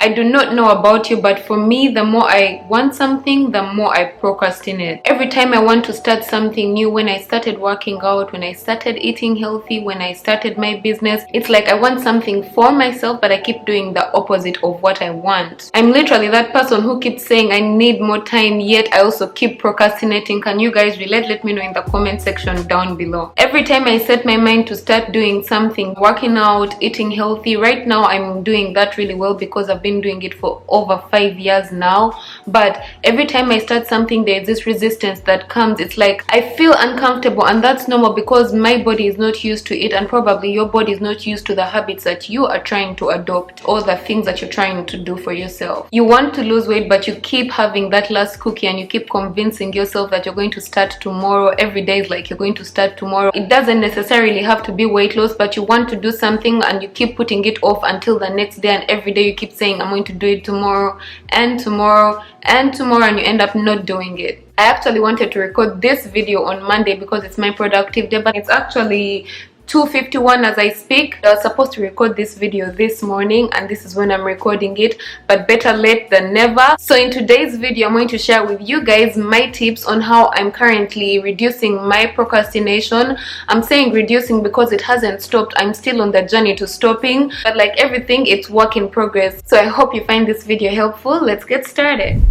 I do not know about you, but for me, the more I want something, the more I procrastinate. Every time I want to start something new, when I started working out, when I started eating healthy, when I started my business, it's like I want something for myself, but I keep doing the opposite of what I want. I'm literally that person who keeps saying I need more time, yet I also keep procrastinating. Can you guys relate? Let me know in the comment section down below. Every time I set my mind to start doing something, working out, eating healthy, right now I'm doing that really well because I've been doing it for over 5 years now, but every time I start something, there's this resistance that comes. It's like I feel uncomfortable, and that's normal because my body is not used to it, and probably your body is not used to the habits that you are trying to adopt, or the things that you're trying to do for yourself. You want to lose weight, but you keep having that last cookie, and you keep convincing yourself that you're going to start tomorrow. Every day is like you're going to start tomorrow. It doesn't necessarily have to be weight loss, but you want to do something and you keep putting it off until the next day, and every day you keep saying I'm going to do it tomorrow and tomorrow and tomorrow, and you end up not doing it. I actually wanted to record this video on Monday because it's my productive day, but it's actually 2:51 as I speak. I was supposed to record this video this morning, and this is when I'm recording it, but better late than never. So in today's video, I'm going to share with you guys my tips on how I'm currently reducing my procrastination. I'm saying reducing because it hasn't stopped. I'm still on the journey to stopping, but like everything, it's work in progress. So I hope you find this video helpful. Let's get started.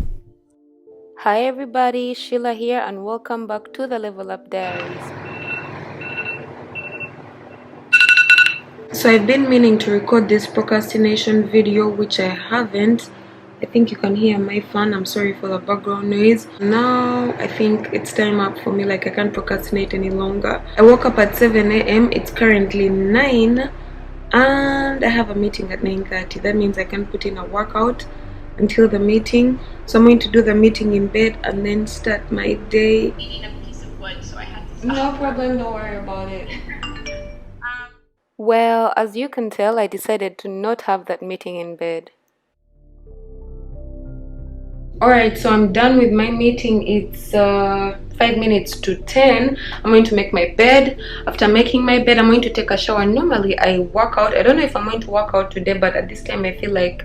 Hi everybody, Sheila here, and welcome back to the Level Up Diaries. So I've been meaning to record this procrastination video, which I haven't. I think you can hear my fan. I'm sorry for the background noise. Now I think it's time up for me. Like, I can't procrastinate any longer. I woke up at 7 a.m. It's currently 9 and I have a meeting at 9:30. That means I can put in a workout until the meeting. So I'm going to do the meeting in bed and then start my day. We need a piece of wood, so I have to stop. No problem, don't worry about it. Well, as you can tell, I decided to not have that meeting in bed. Alright, so I'm done with my meeting. It's 5 minutes to 10. I'm going to make my bed. After making my bed, I'm going to take a shower. Normally, I work out. I don't know if I'm going to work out today, but at this time, I feel like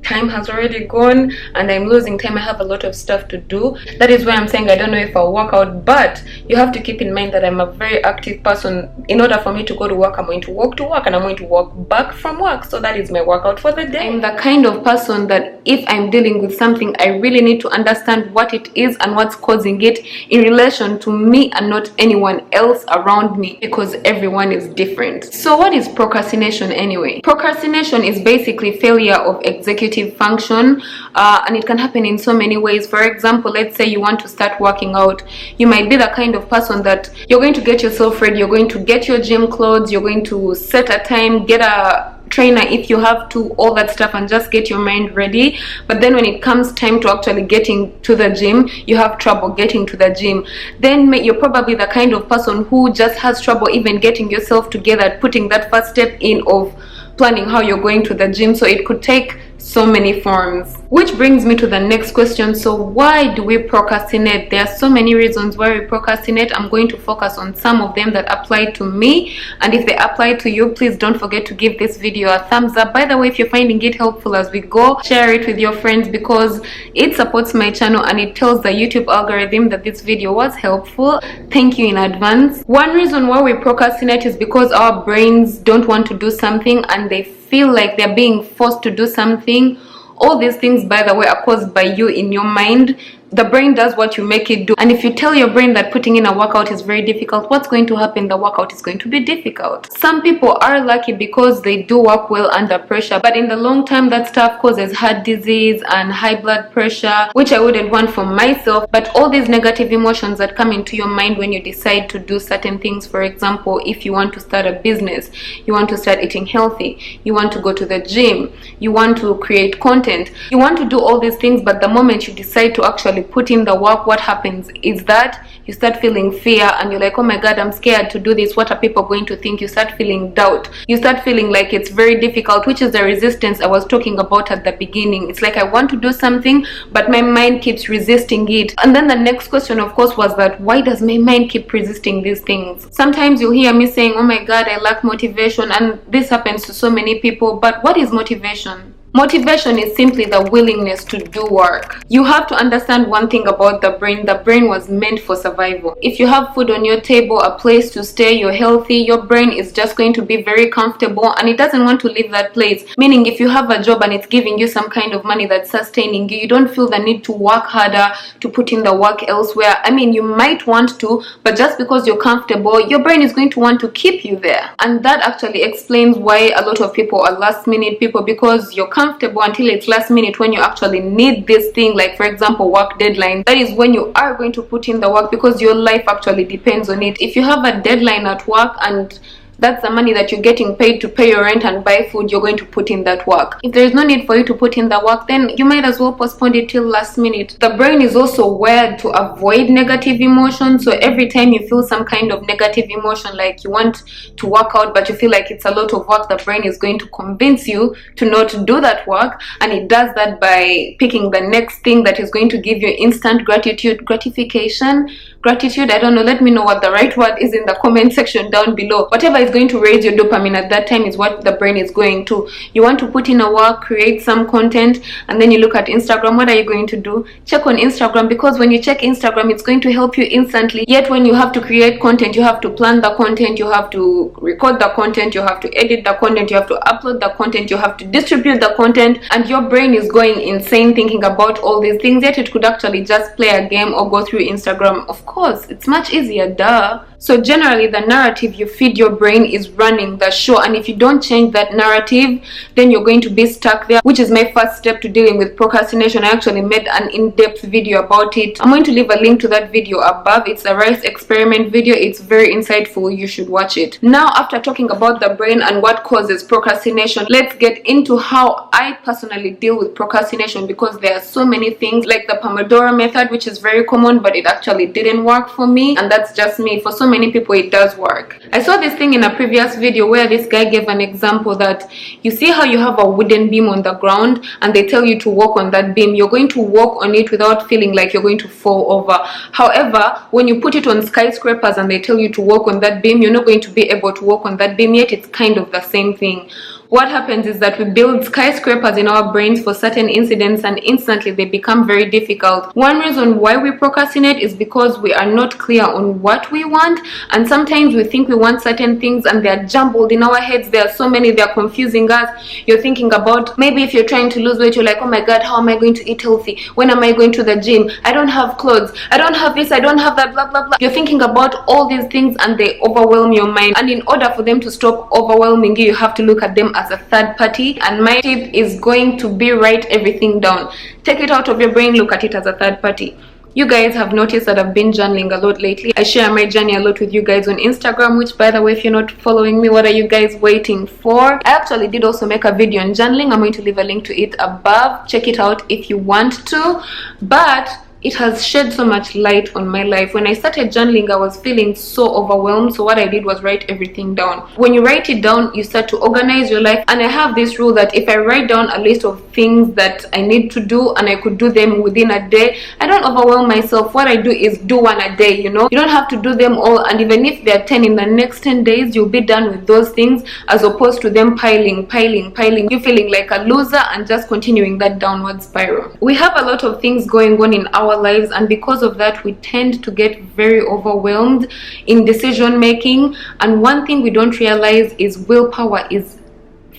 time has already gone and I'm losing time. I have a lot of stuff to do. That is why I'm saying I don't know if I'll work out, but you have to keep in mind that I'm a very active person. In order for me to go to work, I'm going to walk to work and I'm going to walk back from work. So that is my workout for the day. I'm the kind of person that if I'm dealing with something, I really need to understand what it is and what's causing it in relation to me and not anyone else around me, because everyone is different. So what is procrastination anyway? Procrastination is basically failure of executive function, and it can happen in so many ways. For example, let's say you want to start working out. You might be the kind of person that you're going to get yourself ready, you're going to get your gym clothes, you're going to set a time, get a trainer if you have to, all that stuff, and just get your mind ready. But then when it comes time to actually getting to the gym, you have trouble getting to the gym. Then you're probably the kind of person who just has trouble even getting yourself together, putting that first step in of planning how you're going to the gym. So it could take so many forms, which brings me to the next question. So why do we procrastinate? There are so many reasons why we procrastinate. I'm going to focus on some of them that apply to me, and if they apply to you, please don't forget to give this video a thumbs up. By the way, if you're finding it helpful as we go, share it with your friends because it supports my channel and it tells the YouTube algorithm that this video was helpful. Thank you in advance. One reason why we procrastinate is because our brains don't want to do something and they feel like they're being forced to do something. All these things, by the way, are caused by you in your mind. The brain does what you make it do, and if you tell your brain that putting in a workout is very difficult, what's going to happen? The workout is going to be difficult. Some people are lucky because they do work well under pressure, but in the long term that stuff causes heart disease and high blood pressure, which I wouldn't want for myself. But all these negative emotions that come into your mind when you decide to do certain things, for example, if you want to start a business, you want to start eating healthy, you want to go to the gym, you want to create content, you want to do all these things, but the moment you decide to actually put in the work, what happens is that you start feeling fear and you're like, oh my god, I'm scared to do this. What are people going to think? You start feeling doubt. You start feeling like it's very difficult, which is the resistance I was talking about at the beginning. It's like I want to do something, but my mind keeps resisting it. And then the next question, of course, was that why does my mind keep resisting these things? Sometimes you hear me saying, oh my god, I lack motivation, and this happens to so many people. But what is motivation? Motivation is simply the willingness to do work. You have to understand one thing about the brain. The brain was meant for survival. If you have food on your table, a place to stay, you're healthy, your brain is just going to be very comfortable and it doesn't want to leave that place. Meaning if you have a job and it's giving you some kind of money that's sustaining you, you don't feel the need to work harder, to put in the work elsewhere. I mean, you might want to, but just because you're comfortable, your brain is going to want to keep you there. And that actually explains why a lot of people are last minute people, because you're comfortable until it's last minute when you actually need this thing, like for example work deadline. That is when you are going to put in the work because your life actually depends on it. If you have a deadline at work and that's the money that you're getting paid to pay your rent and buy food, you're going to put in that work. If there's no need for you to put in the work, then you might as well postpone it till last minute. The brain is also wired to avoid negative emotions. So every time you feel some kind of negative emotion, like you want to work out but you feel like it's a lot of work, the brain is going to convince you to not do that work, and it does that by picking the next thing that is going to give you instant gratification. I don't know, let me know what the right word is in the comment section down below. Whatever is going to raise your dopamine at that time is what the brain is going to. You want to put in a work, create some content, and then you look at Instagram. What are you going to do? Check on Instagram, because when you check Instagram, it's going to help you instantly. Yet when you have to create content, you have to plan the content, you have to record the content, you have to edit the content, you have to upload the content, you have to distribute the content, and your brain is going insane thinking about all these things. Yet it could actually just play a game or go through Instagram. Of course, it's much easier, duh. So generally the narrative you feed your brain is running the show, and if you don't change that narrative, then you're going to be stuck there, which is my first step to dealing with procrastination. I actually made an in-depth video about it. I'm going to leave a link to that video above. It's a rice experiment video. It's very insightful. You should watch it. Now, after talking about the brain and what causes procrastination, let's get into how I personally deal with procrastination, because there are so many things, like the Pomodoro method, which is very common, but it actually didn't work for me, and that's just me. For so many people it does work. I saw this thing in a previous video where this guy gave an example that you see how you have a wooden beam on the ground and they tell you to walk on that beam. You're going to walk on it without feeling like you're going to fall over. However, when you put it on skyscrapers and they tell you to walk on that beam, you're not going to be able to walk on that beam. Yet it's kind of the same thing. What happens is that we build skyscrapers in our brains for certain incidents and instantly they become very difficult. One reason why we procrastinate is because we are not clear on what we want, and sometimes we think we want certain things and they are jumbled in our heads. There are so many, they are confusing us. You're thinking about, maybe if you're trying to lose weight, you're like, oh my god, how am I going to eat healthy? When am I going to the gym? I don't have clothes, I don't have this, I don't have that, blah blah blah. You're thinking about all these things and they overwhelm your mind, and in order for them to stop overwhelming you, you have to look at them as a third party. And my tip is going to be, write everything down. Take it out of your brain, look at it as a third party. You guys have noticed that I've been journaling a lot lately. I share my journey a lot with you guys on Instagram, which, by the way, if you're not following me, what are you guys waiting for? I actually did also make a video on journaling. I'm going to leave a link to it above. Check it out if you want to. But it has shed so much light on my life. When I started journaling, I was feeling so overwhelmed, so what I did was write everything down. When you write it down, you start to organize your life, and I have this rule that if I write down a list of things that I need to do and I could do them within a day, I don't overwhelm myself. What I do is do one a day, you know. You don't have to do them all, and even if there are 10 in the next 10 days, you'll be done with those things, as opposed to them piling, you feeling like a loser and just continuing that downward spiral. We have a lot of things going on in our lives, and because of that we tend to get very overwhelmed in decision making. And one thing we don't realize is willpower is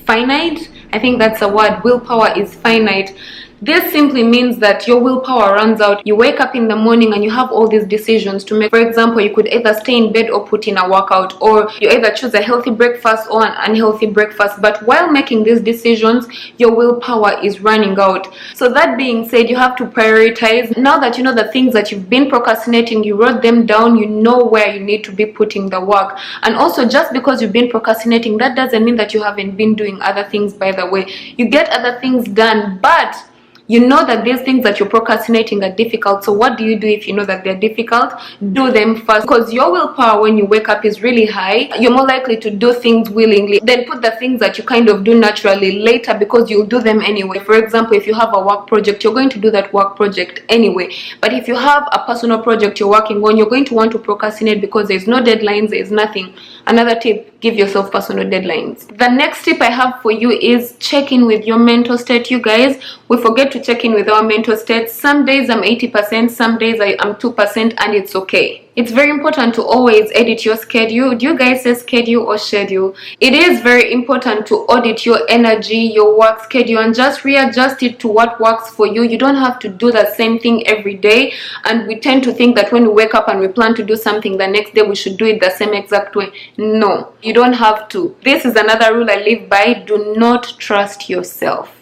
finite. I think that's a word. Willpower is finite. This simply means that your willpower runs out. You wake up in the morning and you have all these decisions to make. For example, you could either stay in bed or put in a workout, or you either choose a healthy breakfast or an unhealthy breakfast. But while making these decisions, your willpower is running out. So that being said, you have to prioritize. Now that you know the things that you've been procrastinating, you wrote them down, you know where you need to be putting the work. And also, just because you've been procrastinating, that doesn't mean that you haven't been doing other things, by the way. You get other things done, but You know that these things that you're procrastinating are difficult. So what do you do if you know that they're difficult? Do them first, because your willpower when you wake up is really high. You're more likely to do things willingly. Then put the things that you kind of do naturally later, because you'll do them anyway. For example, if you have a work project, you're going to do that work project anyway. But if you have a personal project you're working on, you're going to want to procrastinate because there's no deadlines, there's nothing. Another tip, give yourself personal deadlines. The next tip I have for you is check in with your mental state. You guys, we forget to check in with our mental state. Some days I'm 80%, some days I'm 2%, and it's okay. It's very important to always edit your schedule. Do you guys say schedule or schedule? It is very important to audit your energy, your work schedule, and just readjust it to what works for you. You don't have to do the same thing every day, and we tend to think that when we wake up and we plan to do something the next day, we should do it the same exact way. No, you don't have to. This is another rule I live by. Do not trust yourself.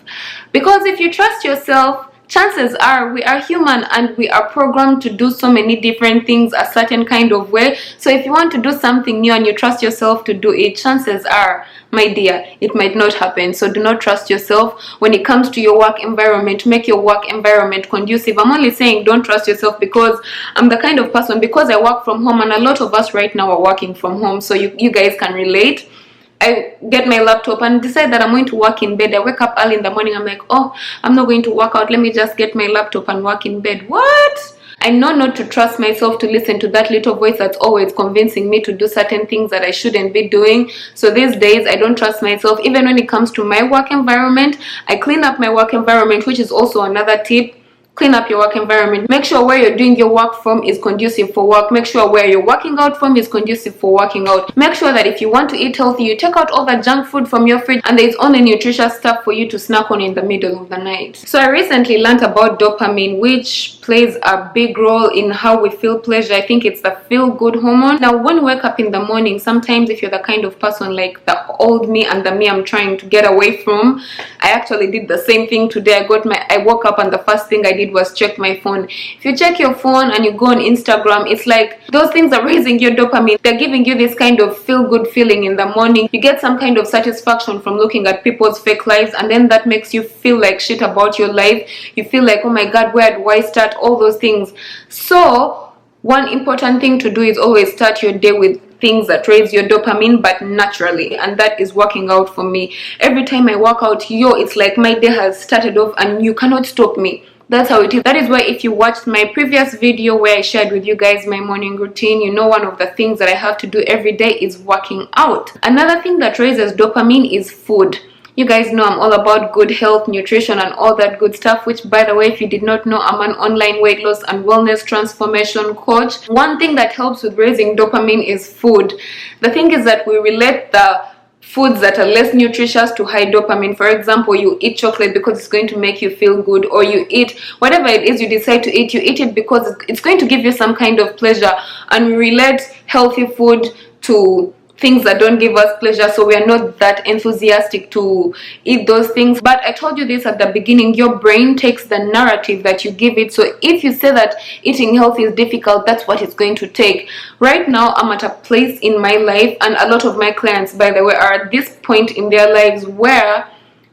Because if you trust yourself, chances are we are human and we are programmed to do so many different things a certain kind of way. So if you want to do something new and you trust yourself to do it, chances are, my dear, it might not happen. So do not trust yourself when it comes to your work environment. Make your work environment conducive. I'm only saying don't trust yourself because I'm the kind of person, because I work from home, and a lot of us right now are working from home, so you guys can relate. I get my laptop and decide that I'm going to work in bed. I wake up early in the morning, I'm like, oh, I'm not going to work out, let me just get my laptop and work in bed. What? I know not to trust myself, to listen to that little voice that's always convincing me to do certain things that I shouldn't be doing. So these days I don't trust myself. Even when it comes to my work environment, I clean up my work environment, which is also another tip. Clean up your work environment. Make sure where you're doing your work from is conducive for work. Make sure where you're working out from is conducive for working out. Make sure that if you want to eat healthy, you take out all the junk food from your fridge and there's only nutritious stuff for you to snack on in the middle of the night. So I recently learned about dopamine, which plays a big role in how we feel pleasure. I think it's the feel-good hormone. Now, when you wake up in the morning, sometimes if you're the kind of person like the old me and the me I'm trying to get away from, I actually did the same thing today. I woke up and the first thing I did was check my phone. If you check your phone and you go on Instagram, it's like those things are raising your dopamine. They're giving you this kind of feel-good feeling in the morning. You get some kind of satisfaction from looking at people's fake lives, and then that makes you feel like shit about your life. You feel like, oh my god, where do I start? All those things. So one important thing to do is always start your day with things that raise your dopamine, but naturally, and that is working out for me. Every time I work out, it's like my day has started off and you cannot stop me. That's how it is. That is why if you watched my previous video where I shared with you guys my morning routine, you know one of the things that I have to do every day is working out. Another thing that raises dopamine is food. You guys know I'm all about good health, nutrition, and all that good stuff, which, by the way, if you did not know, I'm an online weight loss and wellness transformation coach. One thing that helps with raising dopamine is food. The thing is that we relate the foods that are less nutritious to high dopamine. For example, you eat chocolate because it's going to make you feel good, or you eat whatever it is you decide to eat, you eat it because it's going to give you some kind of pleasure. And we relate healthy food to things that don't give us pleasure, so we are not that enthusiastic to eat those things. But I told you this at the beginning, your brain takes the narrative that you give it. So if you say that eating healthy is difficult, that's what it's going to take. Right now I'm at a place in my life, and a lot of my clients, by the way, are at this point in their lives where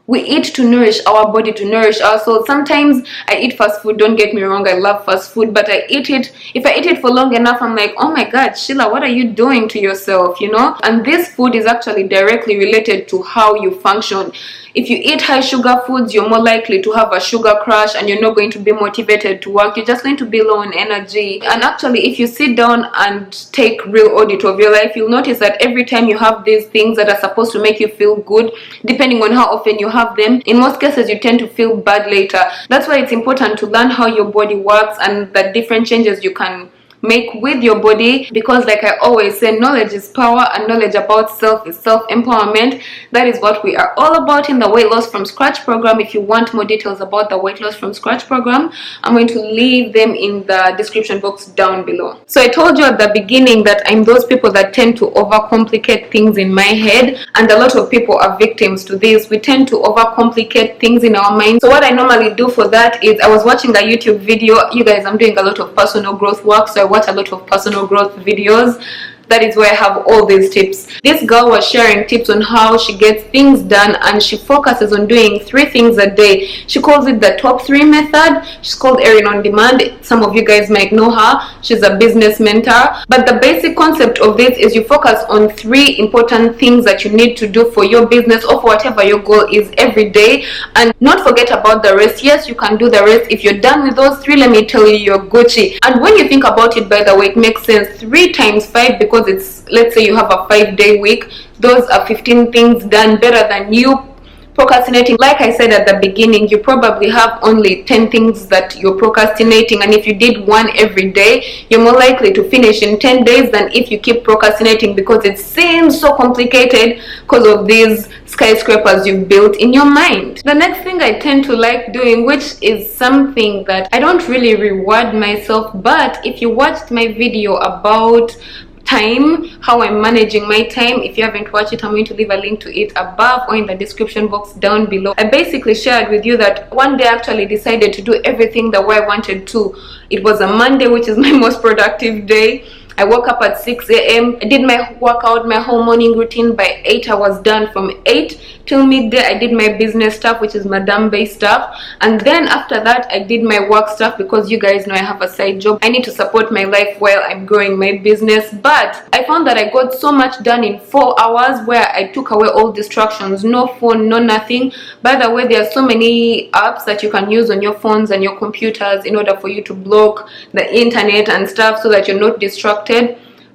we eat to nourish our body, to nourish our soul. Sometimes I eat fast food, don't get me wrong, I love fast food, but I eat it, if I eat it for long enough, I'm like, oh my god, Sheila, what are you doing to yourself, you know? And this food is actually directly related to how you function. If you eat high sugar foods, you're more likely to have a sugar crash and you're not going to be motivated to work. You're just going to be low on energy. And actually, if you sit down and take real audit of your life, you'll notice that every time you have these things that are supposed to make you feel good, depending on how often you have them, in most cases you tend to feel bad later. That's why it's important to learn how your body works and the different changes you can make with your body, because like I always say, knowledge is power, and knowledge about self is self-empowerment. That is what we are all about in the Weight Loss from Scratch program. If you want more details about the Weight Loss from Scratch program, I'm going to leave them in the description box down below. So I told you at the beginning that I'm those people that tend to overcomplicate things in my head, and a lot of people are victims to this. We tend to overcomplicate things in our minds. So what I normally do for that is, I was watching a YouTube video. You guys, I'm doing a lot of personal growth work, so I watch a lot of personal growth videos. That is why I have all these tips. This girl was sharing tips on how she gets things done, and she focuses on doing 3 things a day. She calls it the top 3 method. She's called Erin on Demand. Some of you guys might know her. She's a business mentor. But the basic concept of this is you focus on 3 important things that you need to do for your business or for whatever your goal is every day, and not forget about the rest. Yes, you can do the rest. If you're done with those 3, let me tell you, you're Gucci. And when you think about it, by the way, it makes sense. 3 times 5, because it's, let's say you have a 5-day week, those are 15 things done, better than you procrastinating. Like I said at the beginning, you probably have only 10 things that you're procrastinating, and if you did 1 every day, you're more likely to finish in 10 days than if you keep procrastinating, because it seems so complicated because of these skyscrapers you've built in your mind. The next thing I tend to like doing, which is something that I don't really reward myself, but if you watched my video about time, how I'm managing my time, if you haven't watched it, I'm going to leave a link to it above or in the description box down below. I basically shared with you that one day I actually decided to do everything the way I wanted to. It was a Monday, which is my most productive day. I woke up at 6 a.m. I did my workout, my whole morning routine. By 8 I was done. From 8 till midday I did my business stuff, which is madam based stuff, and then after that I did my work stuff, because you guys know I have a side job. I need to support my life while I'm growing my business. But I found that I got so much done in 4 hours, where I took away all distractions. No phone, no nothing. By the way, there are so many apps that you can use on your phones and your computers in order for you to block the internet and stuff, so that you're not distracted.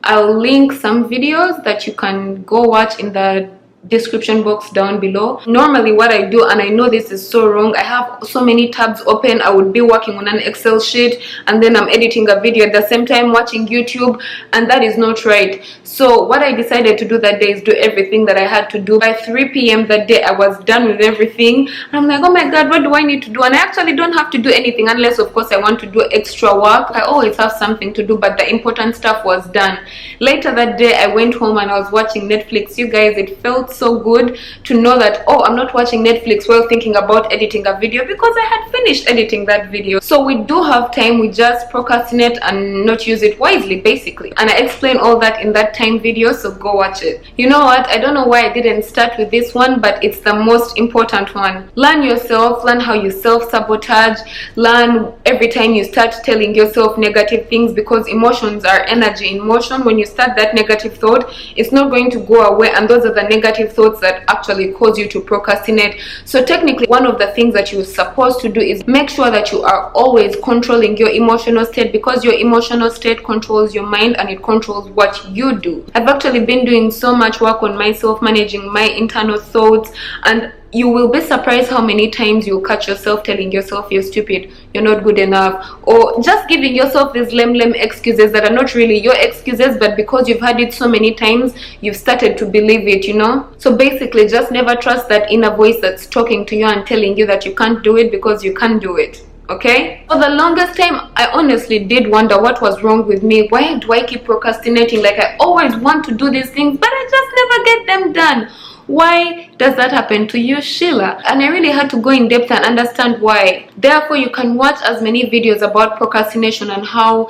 I'll link some videos that you can go watch in the description box down below. Normally what I do, and I know this is so wrong, I have so many tabs open. I would be working on an Excel sheet and then I'm editing a video at the same time watching YouTube, and that is not right. So what I decided to do that day is do everything that I had to do. By 3 p.m. that day I was done with everything. I'm like, oh my god, what do I need to do? And I actually don't have to do anything, unless of course I want to do extra work. I always have something to do, but the important stuff was done. Later that day I went home and I was watching Netflix. You guys, it felt so good to know that, oh, I'm not watching Netflix while thinking about editing a video, because I had finished editing that video. So we do have time, we just procrastinate and not use it wisely, basically. And I explain all that in that time video, so go watch it. You know what, I don't know why I didn't start with this one, but it's the most important one. Learn yourself, learn how you self-sabotage, learn every time you start telling yourself negative things, because emotions are energy in motion. When you start that negative thought, it's not going to go away, and those are the negative thoughts that actually cause you to procrastinate. So technically, one of the things that you're supposed to do is make sure that you are always controlling your emotional state, because your emotional state controls your mind and it controls what you do. I've actually been doing so much work on myself, managing my internal thoughts, and you will be surprised how many times you'll catch yourself telling yourself you're stupid, you're not good enough, or just giving yourself these lame excuses that are not really your excuses, but because you've heard it so many times, you've started to believe it, you know. So basically, just never trust that inner voice that's talking to you and telling you that you can't do it, because you can't do it. Okay, for the longest time I honestly did wonder what was wrong with me. Why do I keep procrastinating? Like, I always want to do these things, but I just never get them done. Why does that happen to you, Sheila? And I really had to go in depth and understand why. Therefore, you can watch as many videos about procrastination and how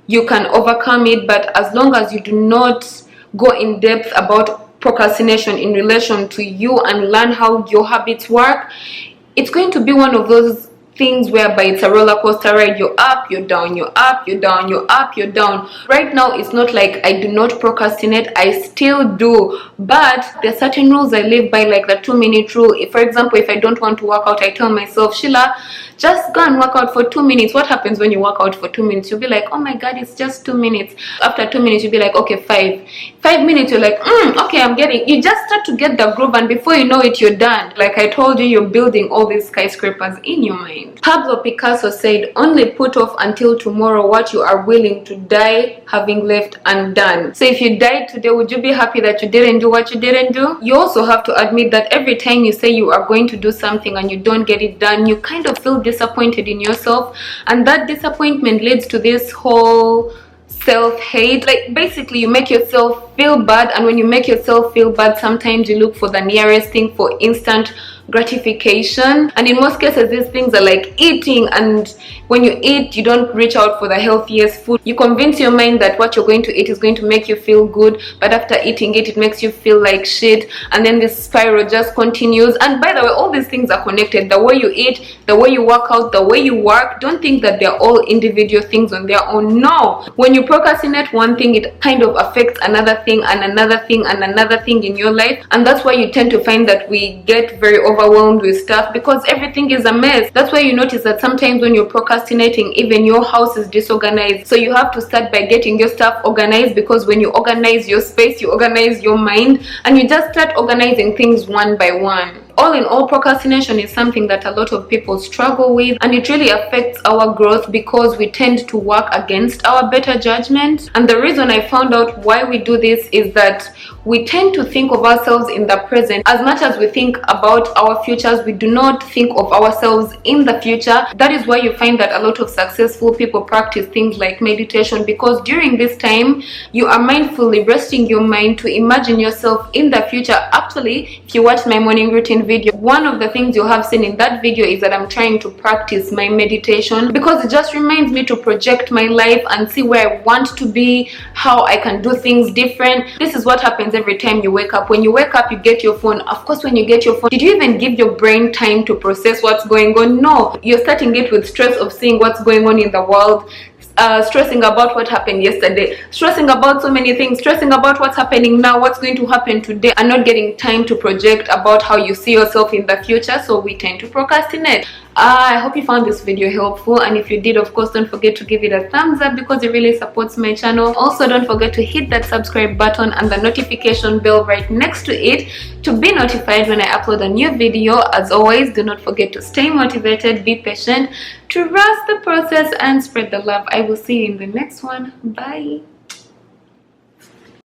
you can overcome it, but as long as you do not go in depth about procrastination in relation to you and learn how your habits work, it's going to be one of those things whereby it's a roller coaster ride. You're up, you're down, you're up, you're down, you're up, you're down. Right now, it's not like I do not procrastinate, I still do, but there are certain rules I live by, like the 2-minute rule. If, for example, if I don't want to work out, I tell myself, Sheila, just go and work out for 2 minutes. What happens when you work out for 2 minutes? You'll be like, oh my god, it's just 2 minutes. After 2 minutes, you'll be like, okay, 5 minutes, you're like, okay, I'm getting. You just start to get the groove, and before you know it, you're done. Like I told you, you're building all these skyscrapers in your mind. Pablo Picasso said, only put off until tomorrow what you are willing to die having left undone. So if you died today, would you be happy that you didn't do what you didn't do? You also have to admit that every time you say you are going to do something and you don't get it done, you kind of feel disappointed in yourself, and that disappointment leads to this whole self-hate. Like basically, you make yourself feel bad, and when you make yourself feel bad, sometimes you look for the nearest thing for instant gratification. And in most cases, these things are like eating, and when you eat, you don't reach out for the healthiest food. You convince your mind that what you're going to eat is going to make you feel good, but after eating it, it makes you feel like shit, and then this spiral just continues. And by the way, all these things are connected. The way you eat, the way you work out, the way you work, don't think that they're all individual things on their own. No, when you procrastinate one thing, it kind of affects another thing and another thing and another thing in your life. And that's why you tend to find that we get very overwhelmed with stuff, because everything is a mess. That's why you notice that sometimes when you're procrastinating, even your house is disorganized. So you have to start by getting your stuff organized, because when you organize your space, you organize your mind, and you just start organizing things one by one. All in all, procrastination is something that a lot of people struggle with, and it really affects our growth because we tend to work against our better judgment. And the reason I found out why we do this is that we tend to think of ourselves in the present. As much as we think about our futures, we do not think of ourselves in the future. That is why you find that a lot of successful people practice things like meditation, because during this time you are mindfully resting your mind to imagine yourself in the future. Actually, if you watch my morning routine video, one of the things you have seen in that video is that I'm trying to practice my meditation, because it just reminds me to project my life and see where I want to be, how I can do things different. This is what happens every time you wake up. When you wake up, you get your phone. Of course, when you get your phone, did you even give your brain time to process what's going on? No, you're starting it with stress of seeing what's going on in the world, stressing about what happened yesterday, stressing about so many things, stressing about what's happening now, what's going to happen today, and not getting time to project about how you see yourself in the future. So we tend to procrastinate. I hope you found this video helpful, and if you did, of course, don't forget to give it a thumbs up, because it really supports my channel. Also, don't forget to hit that subscribe button and the notification bell right next to it to be notified when I upload a new video. As always, do not forget to stay motivated, be patient, trust the process, and spread the love. I will see you in the next one. Bye.